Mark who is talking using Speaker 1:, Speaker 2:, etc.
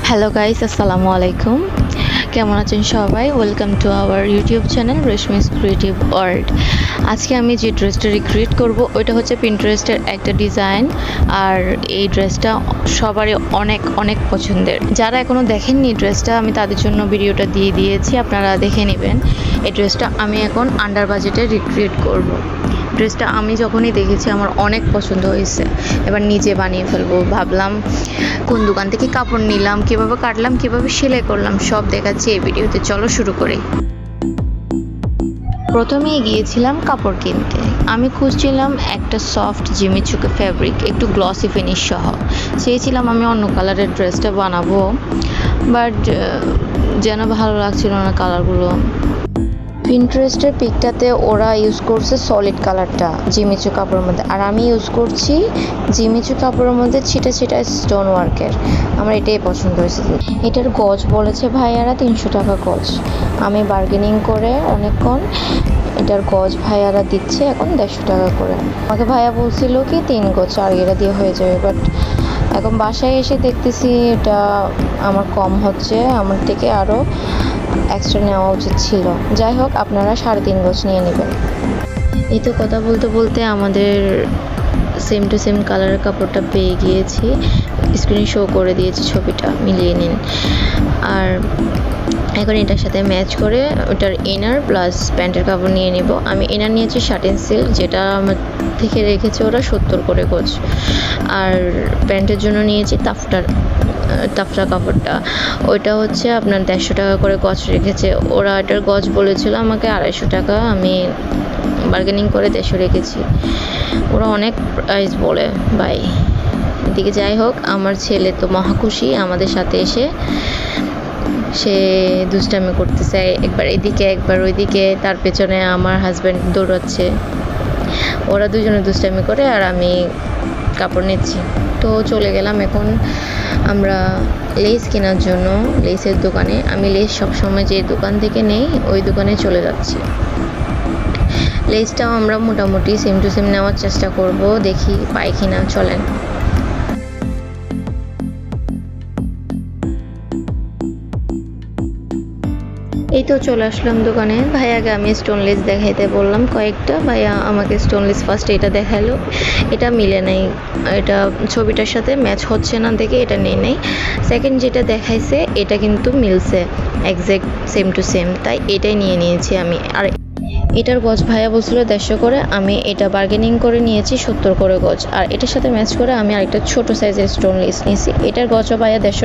Speaker 1: Hello guys, আসসালামু আলাইকুম। কেমন আছেন সবাই? Welcome to our YouTube channel Reshmi's creative world. আজকে আমি যে ড্রেসটা রিক্রিয়েট করব ওইটা হচ্ছে পিন্টারেস্টের একটা ডিজাইন। আর এই ড্রেসটা সবারই অনেক অনেক পছন্দের। যারা এখনও দেখেননি ড্রেসটা, আমি তাদের জন্য ভিডিওটা দিয়ে দিয়েছি, আপনারা দেখে নেবেন। এই ড্রেসটা আমি এখন আন্ডার বাজেটে রিক্রিয়েট করব। ড্রেসটা আমি যখনই দেখেছি আমার অনেক পছন্দ হয়েছে। এবার নিজে বানিয়ে ফেলবো ভাবলাম। কোন দোকান থেকে কাপড় নিলাম, কীভাবে কাটলাম, কীভাবে সেলাই করলাম, সব দেখাচ্ছি এই ভিডিওতে। চলো শুরু করি। প্রথমেই গিয়েছিলাম কাপড় কিনতে। আমি খুঁজছিলাম একটা সফট জিমিচুকে ফ্যাব্রিক, একটু গ্লসি ফিনিশ সহ। চেয়েছিলাম আমি অন্য কালারের ড্রেসটা বানাবো, বাট যেন ভালো লাগছিল না কালারগুলো। পিন্টারেস্টের পিকটাতে ওরা ইউজ করছে সলিড কালারটা জিমিচু কাপড়ের মধ্যে, আর আমি ইউজ করছি জিমিচু কাপড়ের মধ্যে ছিটা ছিটা স্টোন ওয়ার্কের। আমার এটাই পছন্দ হয়েছে। এটার গজ বলেছে ভাইয়ারা 300 টাকা গজ। আমি বার্গেনিং করে অনেকক্ষণ এটার গজ ভাইয়ারা দিচ্ছে এখন 150 টাকা করে। আমাকে ভাইয়া বলছিল কি 3 গজ 4 গেরা দিয়ে হয়ে যাবে, বাট এখন বাসায় এসে দেখতেছি এটা আমার কম হচ্ছে, আমার থেকে আরও এক্সট্রা নেওয়া উচিত ছিল। যাই হোক, আপনারা 3.5 গজ নিয়ে নেবেন। এই তো কথা বলতে বলতে আমাদের সেম টু সেম কালারের কাপড়টা পেয়ে গিয়েছি। স্ক্রিনে শো করে দিয়েছি, ছবিটা মিলিয়ে নিন। আর এখন এটার সাথে ম্যাচ করে ওটার ইনার প্লাস প্যান্টের কাপড় নিয়ে নেব। আমি ইনার নিয়েছি শার্টিন সিল্ক, যেটা আমার থেকে রেখেছে ওরা 70 করে গজ। আর প্যান্টের জন্য নিয়েছি তাফটা কাপড়টা, ওইটা হচ্ছে আপনার 150 টাকা করে গজ রেখেছে ওরা। এটার গজ বলেছিল আমাকে 250 টাকা, আমি বার্গেনিং করে 150 রেখেছি। ওরা অনেক প্রাইস বলে ভাই। এদিকে যাই হোক, আমার ছেলে তো মহা খুশি আমাদের সাথে এসে। সে দুষ্টামি করতেছে, একবার এদিকে একবার ওইদিকে, তার পেছনে আমার হাজব্যান্ড দৌড়াচ্ছে। ওরা দুজনে দুষ্টামি করে আর আমি কাপড় নিচ্ছি। তো চলে গেলাম এখন আমরা লেস কেনার জন্য লেসের দোকানে। আমি লেস সবসময় যে দোকান থেকে নেই ওই দোকানে চলে যাচ্ছি। লেসটাও আমরা মোটামুটি সেম টু সেম নেওয়ার চেষ্টা করব, দেখি পাই কিনা। চলেন। এই তো চলে আসলাম দোকানে। ভাইয়াকে আমি স্টোনলেস দেখাইতে বললাম কয়েকটা। ভাইয়া আমাকে স্টোনলেস ফার্স্ট এটা দেখালো, এটা মিলে নাই, এটা ছবিটার সাথে ম্যাচ হচ্ছে না দেখে এটা নেই নাই। সেকেন্ড যেটা দেখাইছে এটা কিন্তু মিলছে, একজ্যাক্ট সেম টু সেম, তাই এটাই নিয়ে নিয়েছি আমি। আর এটার গজ ভাইয়া বলছিল 150 করে, আমি এটা বার্গেনিং করে নিয়েছি 70 করে গজ। আর এটার সাথে ম্যাচ করে আমি আরেকটা ছোট সাইজের স্টোনলেস নিয়েছি, এটার গজও ভাইয়া 150